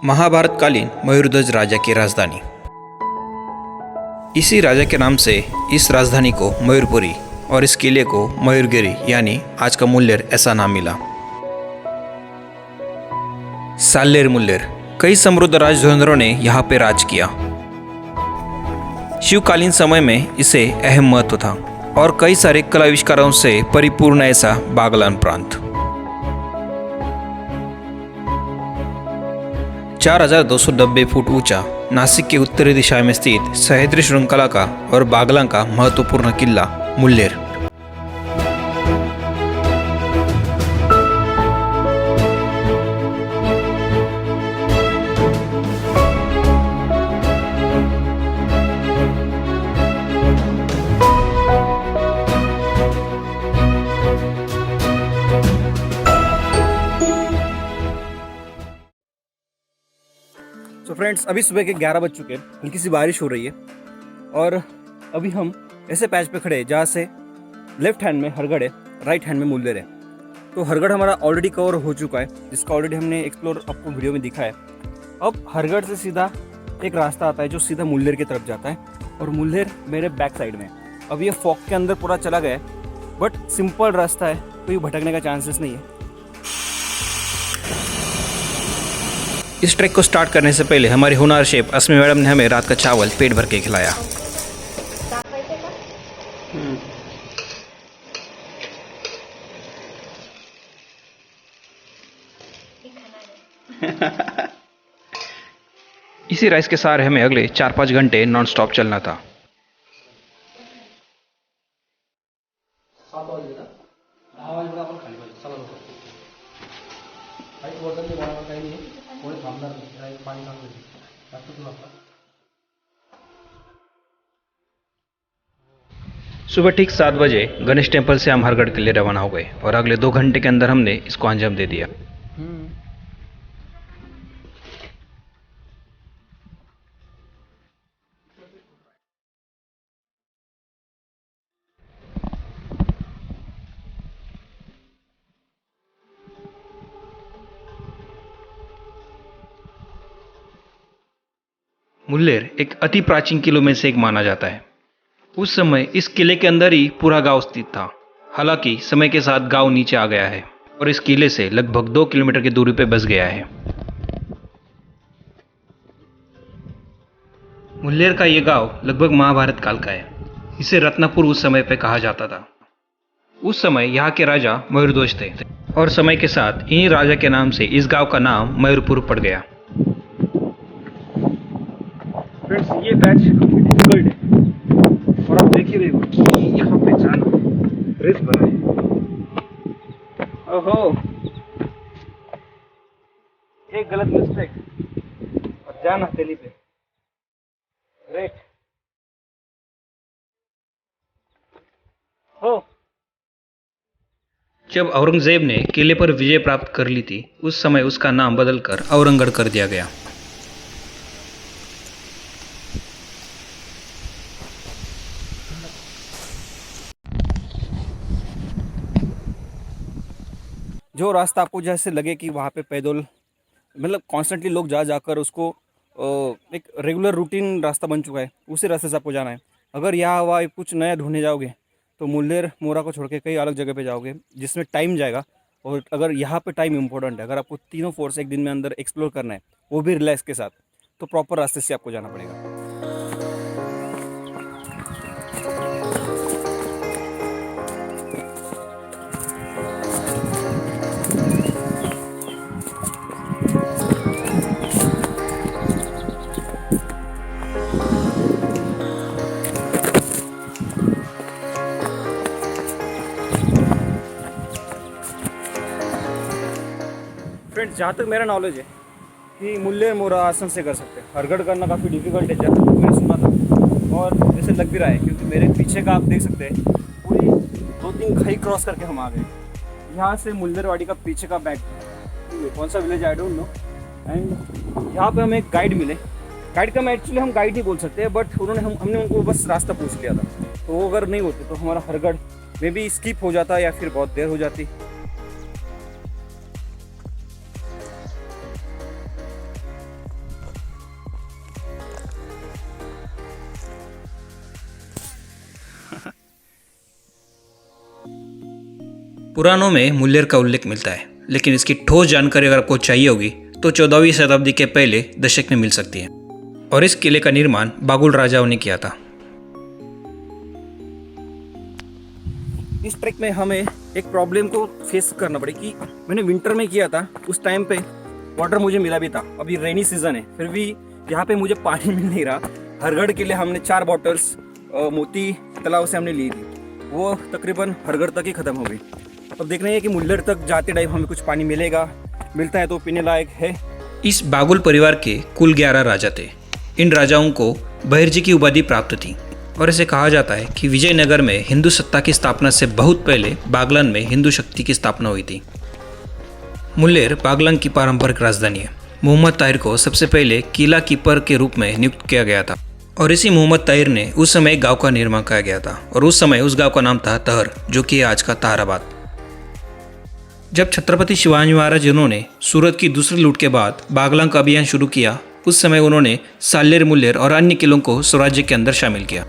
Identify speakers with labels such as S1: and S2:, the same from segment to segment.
S1: महाभारतकालीन मयूरध्वज राजा की राजधानी। इसी राजा के नाम से इस राजधानी को मयूरपुरी और इस किले को मयूरगिरी यानी आज का मुल्लेर ऐसा नाम मिला। साल्लेर मुल्लेर कई समृद्ध राजधुरंधरों ने यहाँ पे राज किया। शिवकालीन समय में इसे अहम महत्व था और कई सारे कला आविष्कारों से परिपूर्ण ऐसा बागलान प्रांत। 4290 फुट ऊंचा नासिक के उत्तरी दिशा में स्थित सह्याद्री श्रृंखला का और बागलान का महत्वपूर्ण किला मुल्लेर।
S2: तो फ्रेंड्स अभी सुबह के 11 बज चुके हैं, हल्की सी बारिश हो रही है और अभी हम ऐसे पैच पे खड़े हैं जहाँ से लेफ्ट हैंड में हरगढ़ है, राइट हैंड में मुल्लेर है। तो हरगढ़ हमारा ऑलरेडी कवर हो चुका है, जिसका ऑलरेडी हमने एक्सप्लोर आपको वीडियो में दिखा है। अब हरगढ़ से सीधा एक रास्ता आता है जो सीधा मुल्लेर की तरफ जाता है और मुल्लेर मेरे बैक साइड में। अब ये फॉग के अंदर पूरा चला गया है, बट सिंपल रास्ता है, कोई भटकने का चांसेस नहीं है।
S1: इस ट्रैक को स्टार्ट करने से पहले हमारी हुनर शेफ अस्मी मैडम ने हमें रात का चावल पेट भर के खिलाया। इसी राइस के सहारे हमें अगले 4-5 घंटे नॉन स्टॉप चलना था। सुबह ठीक 7 बजे गणेश टेम्पल से हम हरगढ़ के लिए रवाना हो गए और अगले 2 घंटे के अंदर हमने इसको अंजाम दे दिया। मुल्लेर एक अति प्राचीन किलों में से एक माना जाता है। उस समय इस किले के अंदर ही पूरा गांव स्थित था। हालांकि समय के साथ गांव नीचे आ गया है और इस किले से लगभग 2 किलोमीटर की दूरी पर बस गया है। मुल्लेर का यह गांव लगभग महाभारत काल का है। इसे रत्नापुर उस समय पे कहा जाता था। उस समय यहाँ के राजा मयूरध्वज थे और समय के साथ इन्हीं राजा के नाम से इस गांव का नाम मयूरपुर पड़ गया।
S2: फ्रेंड्स ये पैच काफी डिफिकल्ट है और आप देख ही रहे हो कि यहाँ पे जाना रेत भरा है। ओहो, एक गलत मिस्टेक और जाना हथेली पे रेत हो।
S1: जब औरंगजेब ने किले पर विजय प्राप्त कर ली थी, उस समय उसका नाम बदलकर औरंगगढ़ कर दिया गया।
S2: जो रास्ता आपको जैसे लगे कि वहाँ पे पैदल मतलब कॉन्स्टेंटली लोग जा जाकर उसको एक रेगुलर रूटीन रास्ता बन चुका है, उसी रास्ते से आपको जाना है। अगर यहाँ हुआ कुछ नया ढूंढने जाओगे तो मुल्लेर मोरा को छोड़ के कई अलग जगह पे जाओगे जिसमें टाइम जाएगा। और अगर यहाँ पे टाइम इंपॉर्टेंट है, अगर आपको तीनों फोर्स एक दिन में अंदर एक्सप्लोर करना है वो भी रिलैक्स के साथ, तो प्रॉपर रास्ते से आपको जाना पड़ेगा। फ्रेंड्स जहाँ तक मेरा नॉलेज है कि मुल्लेर मोरा आसन से कर सकते हैं। हरगढ़ करना काफ़ी डिफिकल्ट है, जहाँ तक मैंने सुना था और जैसे लग भी रहा है, क्योंकि मेरे पीछे का आप देख सकते हैं पूरी 2-3 खाई क्रॉस करके हम आ गए। यहाँ से मुल्लेरवाड़ी का पीछे का बैक कौन सा village I don't know. And यहाँ पे हमें एक गाइड मिले। गाइड का मैं एक्चुअली हम गाइड नहीं बोल सकते, बट उन्होंने हमने उनको बस रास्ता पूछ लिया था। तो वो अगर नहीं होते तो हमारा हरगढ़ मे बी स्किप हो जाता या फिर बहुत देर हो जाती।
S1: पुराणों में मुल्लेर का उल्लेख मिलता है, लेकिन इसकी ठोस जानकारी अगर आपको चाहिए होगी तो 14वीं शताब्दी के पहले दशक में मिल सकती है और इस किले का निर्माण बागुल राजाओं ने किया था।
S2: इस ट्रैक में हमें एक प्रॉब्लम को फेस करना पड़े कि मैंने विंटर में किया था, उस टाइम पे वाटर मुझे मिला भी था। अभी रेनी सीजन है, फिर भी यहाँ पे मुझे पानी मिल नहीं रहा। हरगढ़ के लिए हमने 4 बॉटल्स मोती तालाब से हमने ली थी, वो तकरीबन हरगढ़ तक ही ख़त्म हो गई। अब देखना है कि मुल्लेर तक जाते टाइम हमें कुछ पानी मिलता है तो पीने लायक है।
S1: इस बागुल परिवार के कुल 11 राजा थे। इन राजाओं को बहिर्जी की उपाधि प्राप्त थी और इसे कहा जाता है कि विजयनगर में हिंदू सत्ता की स्थापना से बहुत पहले बागलान में हिंदू शक्ति की स्थापना हुई थी। मुल्लेर बागलान की पारंपरिक राजधानी है। मोहम्मद ताहिर को सबसे पहले किला कीपर के रूप में नियुक्त किया गया था और इसी मोहम्मद ताहिर ने उस समय एक गांव का निर्माण किया गया था और उस समय उस गांव का नाम था तहर, जो कि आज का ताहराबाद। जब छत्रपति शिवाजी महाराज जिन्होंने सूरत की दूसरी लूट के बाद बागलान का अभियान शुरू किया, उस समय उन्होंने सालेर, मुल्लेर और अन्य किलों को स्वराज्य के अंदर शामिल किया।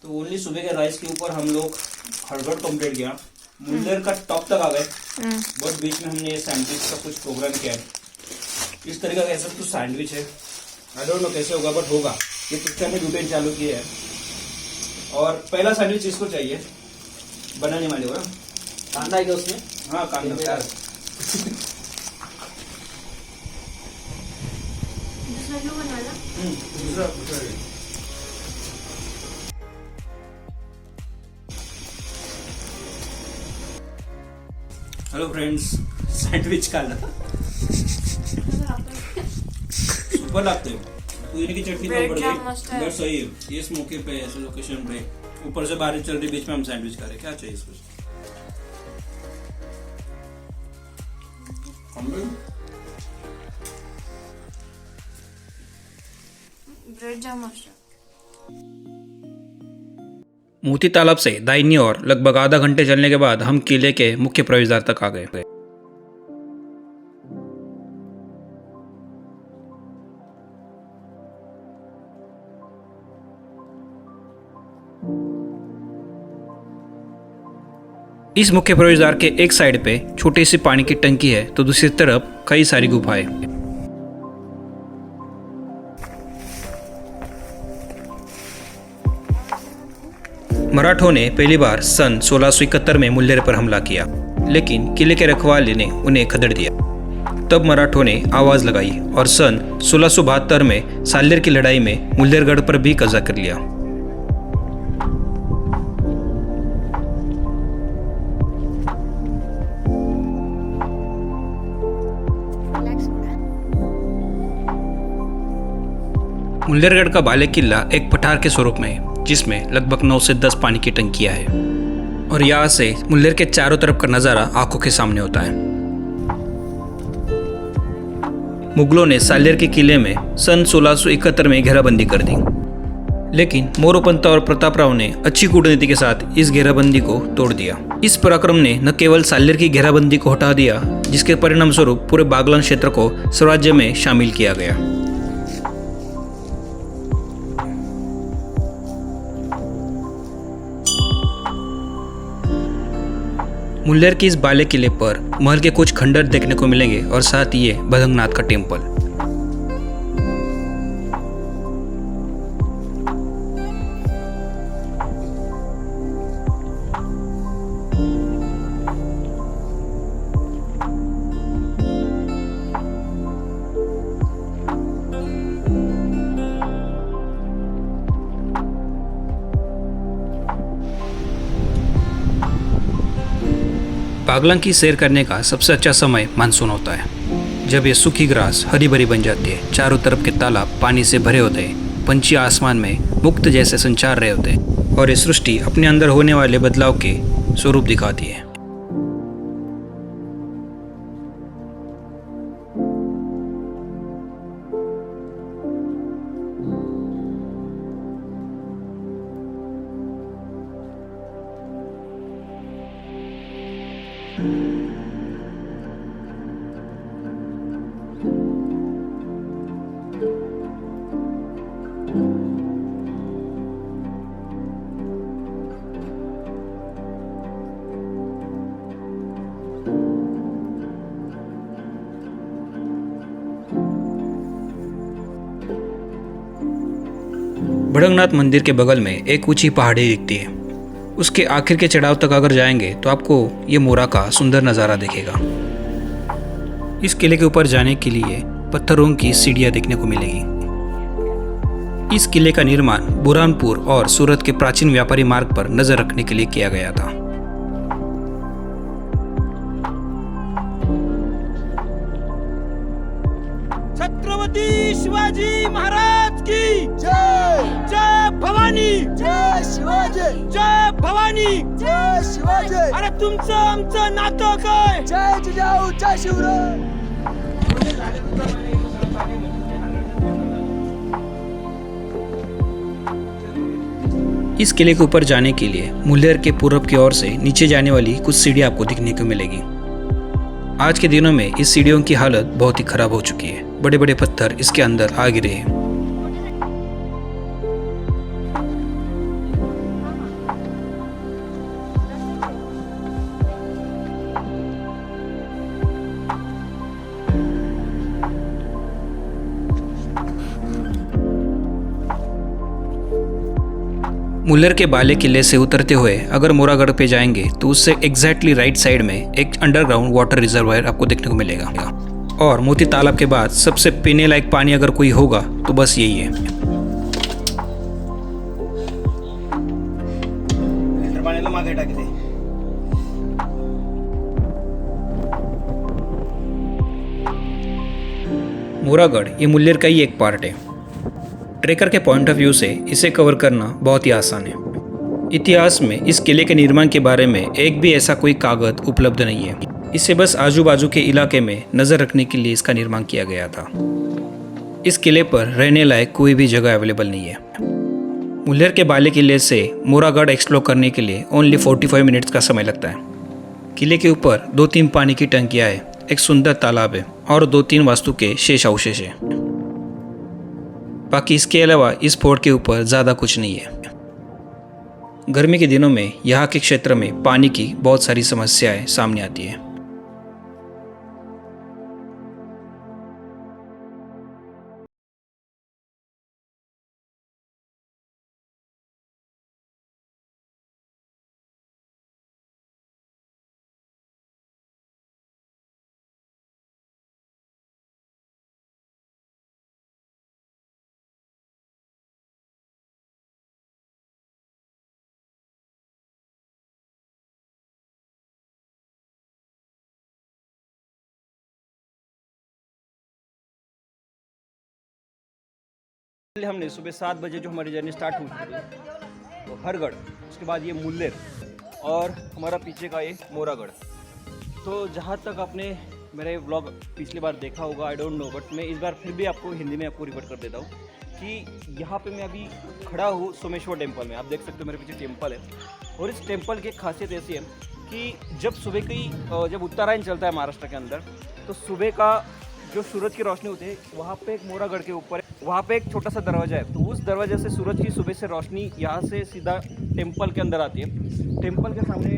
S2: तो ओनली सुबह के राइस के ऊपर हम लोग हरगढ़ कंप्लीट किया, मुल्लेर का टॉप तक आ गए, बट बीच में हमने ये सैंडविच का कुछ प्रोग्राम किया है। इस तरह का ऐसा कुछ सैंडविच है, आई डोंट नो कैसे होगा बट होगा। ये पिक्चर में यूट्यूब चालू किया है और पहला सैंडविच इसको चाहिए बनाने वाले होगा। कांदा है क्या उसमें? हाँ कांदा। दूसरा हेलो फ्रेंड्स, सैंडविच खा ला। सुपर लगते हो। पुदीने की चटनी तो बढ़ गई, बस सही है। ये इस मौके पे ऐसे लोकेशन पे ऊपर से बारिश चल रही, बीच में हम सैंडविच खा रहे, क्या चाहिए इसको?
S3: ब्रेड जाम मस्त।
S1: मोती तालाब से दाहिनी ओर लगभग आधा घंटे चलने के बाद हम किले के मुख्य प्रवेशद्वार तक आ गए। इस मुख्य प्रवेशद्वार के एक साइड पे छोटी सी पानी की टंकी है तो दूसरी तरफ कई सारी गुफाएं। मराठों ने पहली बार सन 1671 में मुल्लेर पर हमला किया, लेकिन किले के रखवाले ने उन्हें खदेड़ दिया। तब मराठों ने आवाज लगाई और सन 1672 में सालेर की लड़ाई में मुल्लेरगढ़ पर भी कब्जा कर लिया। मुल्लेरगढ़ का बाले किला एक पठार के स्वरूप में है, जिसमें लगभग 9 से 10 पानी की टंकियां हैं और यहाँ से मुल्लेर के चारों तरफ का नज़ारा आंखों के सामने होता है। मुगलों ने सालेर के किले में सन 1671 में घेराबंदी कर दी, लेकिन मोरोपंत और प्रतापराव ने अच्छी कूटनीति के साथ इस घेराबंदी को तोड़ दिया। इस पराक्रम ने न केवल सालेर की घेराबंदी को हटा दिया, जिसके परिणाम स्वरूप पूरे बागलान क्षेत्र को स्वराज्य में शामिल किया गया। मुल्लेर के इस बाले किले पर महल के कुछ खंडर देखने को मिलेंगे और साथ ही ये भदंगनाथ का टेम्पल। बागलान की सैर करने का सबसे अच्छा समय मानसून होता है, जब ये सूखी ग्रास हरी भरी बन जाती है, चारों तरफ के तालाब पानी से भरे होते हैं, पंछी आसमान में मुक्त जैसे संचार रहे होते हैं और ये सृष्टि अपने अंदर होने वाले बदलाव के स्वरूप दिखाती है। भड़ंगनाथ मंदिर के बगल में एक ऊंची पहाड़ी दिखती है। उसके आखिर के चढ़ाव तक अगर जाएंगे तो आपको ये मोरा का सुंदर नज़ारा दिखेगा। इस किले के ऊपर जाने के लिए पत्थरों की सीढ़ियाँ देखने को मिलेगी। इस किले का निर्माण बुरहानपुर और सूरत के प्राचीन व्यापारी मार्ग पर नजर रखने के लिए किया गया था।
S4: छत्रपति शिवाजी महाराज की जय। जय भवानी, जय शिवाजी, जय भवानी, जय शिवाजी। अरे तुमचं आमचं नातं काय? जय जिजाऊ, जय शिवराय।
S1: इस किले के ऊपर जाने के लिए मुल्लेर के पूरब की ओर से नीचे जाने वाली कुछ सीढ़ियाँ आपको दिखने को मिलेगी। आज के दिनों में इस सीढ़ियों की हालत बहुत ही खराब हो चुकी है। बड़े बड़े पत्थर इसके अंदर आ गिरे हैं। मुल्लेर के बाले किले से उतरते हुए अगर मोरागढ़ पे जाएंगे तो उससे एग्जैक्टली राइट साइड में एक अंडरग्राउंड वाटर रिजर्वायर आपको देखने को मिलेगा। और मोती तालाब के बाद सबसे पीने लायक पानी अगर कोई होगा तो बस यही है। मोरागढ़ ये मुल्लेर का ही एक पार्ट है। ट्रेकर के पॉइंट ऑफ व्यू से इसे कवर करना बहुत ही आसान है। इतिहास में इस किले के निर्माण के बारे में एक भी ऐसा कोई कागज उपलब्ध नहीं है। इसे बस आजू बाजू के इलाके में नज़र रखने के लिए इसका निर्माण किया गया था। इस किले पर रहने लायक कोई भी जगह अवेलेबल नहीं है। मुल्लेर के बाले किले से मोरागढ़ एक्सप्लोर करने के लिए ओनली 45 मिनट्स का समय लगता है। किले के ऊपर 2-3 पानी की टंकियाँ हैं, एक सुंदर तालाब है और 2-3 वास्तु के शेष अवशेष है। बाकी इसके अलावा इस फोर्ट के ऊपर ज़्यादा कुछ नहीं है। गर्मी के दिनों में यहाँ के क्षेत्र में पानी की बहुत सारी समस्याएं सामने आती है।
S2: हमने सुबह 7 बजे जो हमारी जर्नी स्टार्ट हुई थी तो हरगढ़, उसके बाद ये मुल्लेर और हमारा पीछे का ये मोरागढ़। तो जहाँ तक आपने मेरा ये व्लॉग पिछली बार देखा होगा आई डोंट नो, बट मैं इस बार फिर भी आपको हिंदी में आपको रिवर्ट कर देता हूँ कि यहाँ पे मैं अभी खड़ा हूँ सोमेश्वर टेम्पल में। आप देख सकते हो मेरे पीछे टेम्पल है और इस टेम्पल की खासियत ऐसी है कि जब उत्तरायण चलता है महाराष्ट्र के अंदर तो सुबह का जो सूरज की रोशनी होती है वहाँ पे एक मोरागढ़ के ऊपर वहाँ पे एक छोटा सा दरवाजा है। तो उस दरवाजे से सूरज की सुबह से रोशनी यहाँ से सीधा टेम्पल के अंदर आती है। टेम्पल के सामने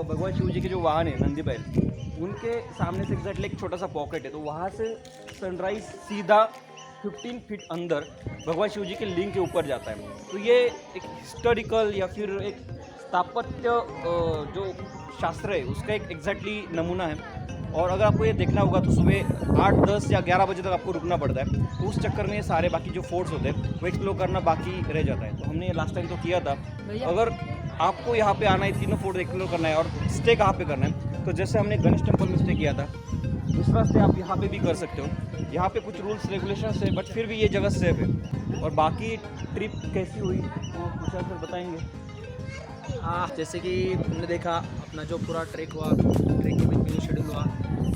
S2: भगवान शिव जी के जो वाहन है नंदी बैल, उनके सामने से एग्जैक्टली एक छोटा सा पॉकेट है। तो वहाँ से सनराइज सीधा 15 फीट अंदर भगवान शिव जी के लिंग के ऊपर जाता है। तो ये एक हिस्टोरिकल या फिर एक स्थापत्य जो शास्त्र है उसका एक एग्जैक्टली नमूना है। और अगर आपको ये देखना होगा तो सुबह 8, 10 या 11 बजे तक आपको रुकना पड़ता है। तो उस चक्कर में सारे बाकी जो फोर्ट्स होते हैं वो एक्सप्लोर करना बाकी रह जाता है। तो हमने लास्ट टाइम तो किया था। अगर आपको यहाँ पे आना है, तीनों फोर्ट एक्सप्लोर करना है और स्टे कहाँ पे करना है, तो जैसे हमने गणेश टेम्पल में स्टे किया था, दूसरा स्टे आप यहाँ पे भी कर सकते हो। यहाँ पे कुछ रूल्स रेगुलेशंस है बट फिर भी ये जगह सेफ है। और बाकी ट्रिप कैसी हुई वो कुछ सर बताएंगे।
S4: जैसे कि हमने देखा अपना जो पूरा ट्रैक हुआ, ट्रैक के बीच में जो शेड्यूल हुआ,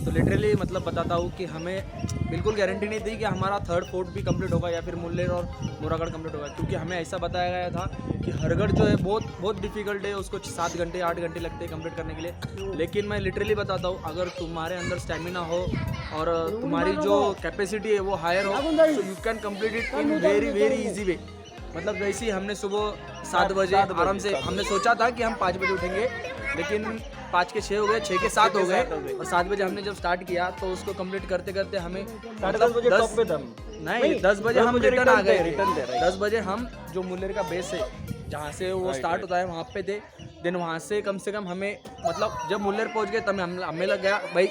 S4: तो लिटरली मतलब बताता हूँ कि हमें बिल्कुल गारंटी नहीं थी कि हमारा 3rd फोर्ट भी कंप्लीट होगा या फिर मुल्लेर और मोरागढ़ कंप्लीट होगा, क्योंकि हमें ऐसा बताया गया था कि हरगढ़ जो है बहुत डिफिकल्ट है, उसको 7 घंटे 8 घंटे लगते हैं कंप्लीट करने के लिए। लेकिन मैं लिटरली बताता हूँ, अगर तुम्हारे अंदर स्टैमिना हो और तुम्हारी जो कैपेसिटी है वो हायर हो तो you can complete it in very easy way. मतलब जैसे ही हमने सुबह 7 बजे आराम से हमने सोचा था कि हम 5 बजे उठेंगे, लेकिन 5 के 6 हो गए, 6 के 7 हो गए और 7 बजे हमने जब स्टार्ट किया तो उसको कंप्लीट करते करते हमें
S2: 10:30 बजे टॉप पे था।
S4: नहीं 10 बजे हम रिटर्न आ गए,
S2: रिटर्न थे
S4: 10 बजे हम जो मुल्लेर का बेस है जहाँ से वो स्टार्ट होता है वहाँ पे थे। देन वहाँ से कम हमें मतलब जब मुल्लेर पहुँच गए तब हमें लग गया भाई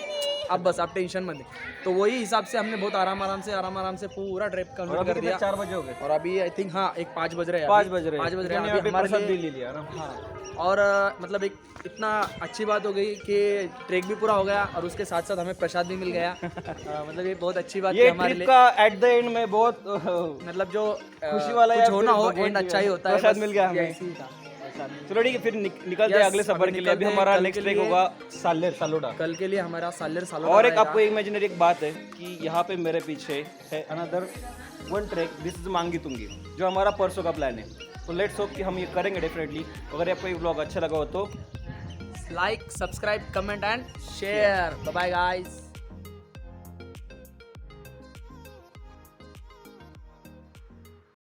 S4: अब बस आप टेंशन मत ले। तो वही हिसाब से हमने बहुत आराम से पूरा ट्रिप कंप्लीट कर दिया।
S2: 4 बजे हो गए
S4: और अभी आई थिंक हाँ 5 बज रहे हैं,
S2: 5 बज रहे
S4: 5 बज रहे हैं
S2: हैं
S4: अभी हमारे
S2: प्रसाद भी
S4: लिए।
S2: ले लिया ना।
S4: हाँ और मतलब एक इतना अच्छी बात हो गई कि ट्रैक भी पूरा हो गया और उसके साथ साथ हमें प्रसाद भी मिल गया। मतलब ये बहुत अच्छी बात है
S2: ये
S4: हमारे
S2: ट्रिप
S4: लिए।
S2: का एट द एंड में बहुत
S4: मतलब जो
S2: खुशी वाला
S4: कुछ
S2: या
S4: होना
S2: फिर
S4: हो
S2: भगवान
S4: एंड
S2: की
S4: अच्छा ही होता है।
S2: प्रसाद
S4: बस
S2: मिल गया
S4: ये
S2: हमें।
S4: ऐसे ही था।
S2: चलो ठीक है, फिर निकलते हैं
S4: Yes,
S2: अगले सफर
S4: अभी
S2: के लिए। अभी
S4: निकलते हैं
S2: हमारा
S4: कल
S2: नेक्स्ट
S4: के
S2: ट्रैक
S4: लिए।
S2: होगा सालेर सालोडा।
S4: कल के लिए हमारा सालेर सालों
S2: और एक आपको इमेजिनरी एक बात है कि यहाँ पे मेरे पीछे है another one track, this is मांगी तुंगी, जो हमारा परसों का प्लान है। तो लेट्स होप कि हम ये करेंगे डेफिनेटली। अगर आपको ये ब्लॉग अच्छा लगा हो तो
S4: like subscribe comment and share. Bye bye guys.